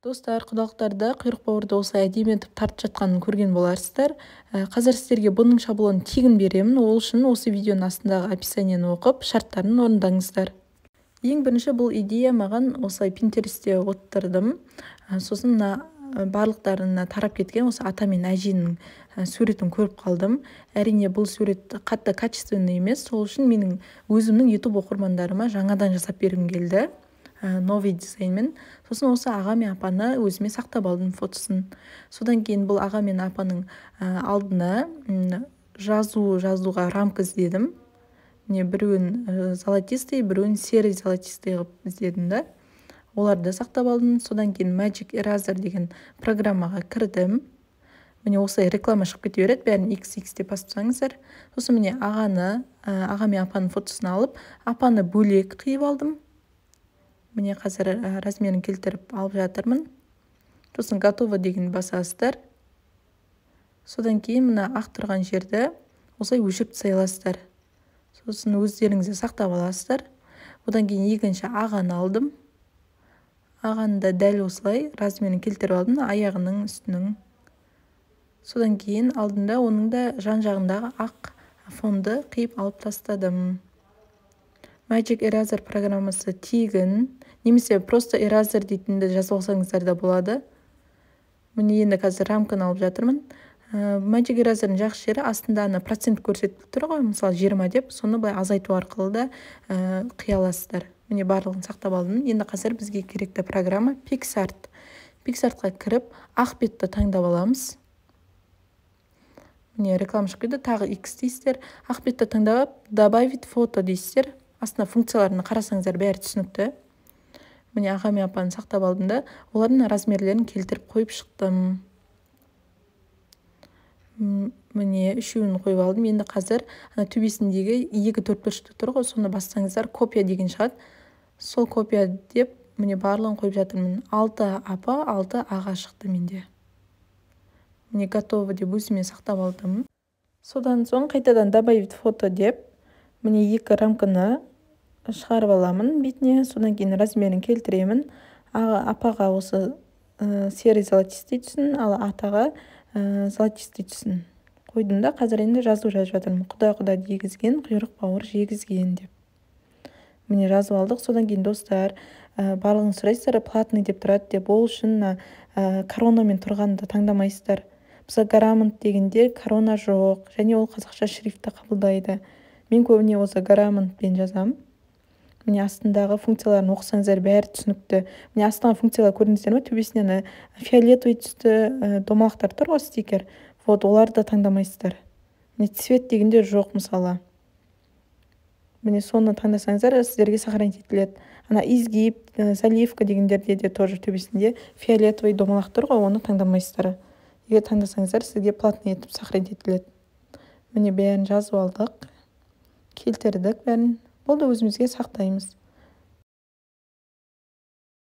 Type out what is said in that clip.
Достар, құдалықтарда құйрық бауырды осылай әдемі етіп тартып жатқанын көрген боларсыздар. Қазір сіздерге бұның шаблонын тегін беремін. Ол үшін осы видеоның астындағы описаниені оқып, шарттарын орындаңыздар. Ең бірінші бұл идея маған осылай Pinterestте отырдым. Сосын барлықтарына тарап кеткен осы ата мен әженің суретін көріп қалдым. Әрине бұл сурет қатты качественный емес. Сол үшін менің өзімнің YouTube оқырмандарыма жаңадан жасап бергім келді. Новый дизайнмен. Сосын осы аға мен апаны өзіме сақтап алдым фотосын. Содан кейін бұл аға мен апаның алдына жазуға рамка іздедім. Біреуін золотистый, біреуін серый золотистый қылып іздедім да. Оларды сақтап алдым. Содан кейін Magic Eraser деген программаға кірдім. Осылай реклама шығып кете береді, бәрін XX деп басып тұрсаңыздар. Сосын аға мен апаның фотосын алып, апаны бөлек қиып алдым. Қазір размерін келтіріп алып жатырмын. Сосын готово деген басасыздар. Содан кейін ақ тұрған жерді осылай өшіріп тастайсыздар. Сосын өздеріңізде сақтап аласыздар. Одан кейін екінші ағаны алдым. Ағаны да дәл осылай размерін келтіріп алдым, аяғының үстінің. Содан кейін алдында оның да жан-жағындағы ақ фонды қиып алып тастадым. Magic Eraser программасы тегін, немесе просто Eraser дейтінді жазып алсаңыздар да болады. Енді қазір рамканы алып жатырмын. Magic Eraser'ın жақсы жері астында процент көрсетіп тұр ғой, мысалы 20 деп, соны былай азайту арқылы да қия аласыздар. Барлығын сақтап алдым. Енді қазір бізге керекті программа PicsArt. PicsArtқа кіріп, ақ бетті таңдап аламыз. Реклама шығып кетті, тағы X дейсіздер. Ақ бетті таңдап, добавить фото дейсіздер. Астына функцияларына қарасаңыздар бәрі түсінікті. Аға мен апаны сақтап алдым да, олардың размерлерін келтіріп қойып шықтым. Үшеуін қойып алдым. Енді қазір төбесіндегі 2-4 бұрышты тұр ғой, соны бассаңыздар копия деген шығады. Сол копия деп, барлығын қойып жатырмын. 6 апа, 6 аға шықты менде. Готово деп өзіме сақтап алдым. Содан соң қайтадан добавить фото деп, 2 рамканы шығарып аламын бетіне. Содан кейін размерін келтіремін. Апаға осы серый золотистый түсін, ал атаға золотистый түсін қойдым да. Қазір енді жазу жазып жатырмын. Құда дегізген, құйрық бауыр жегізген деп. Жазып алдық. Содан кейін достар, барлығын сұрайсыздар, платный деп тұрады деп. Ол үшін коронамен тұрғанды таңдамайсыздар. Мысалы Garamond дегенде корона жоқ, және ол қазақша шрифтті қабылдайды. Мен көбіне осы Garamondпен жазам. Астындағы функцияларын оқысаңыздар бәрі түсінікті. Астындағы функциялар көрдіңіздер ме? Төбесінен фиолетовый түсті домалақтар тұр ғой, стикер. Оларды таңдамайсыздар. Цвет дегенде жоқ мысалы. Соны таңдасаңыздар, сіздерге сохранить етіледі. Изгиб, заливка дегендерде де тоже төбесінде фиолетовый домалақ тұр ғой, оны таңдамайсыздар. Егер таңдасаңыздар, сізге платный етіп сохранить етіледі. Бәрін жазып алдық. Келтірдік бәрін. Болды, өзімізге сақтаймыз.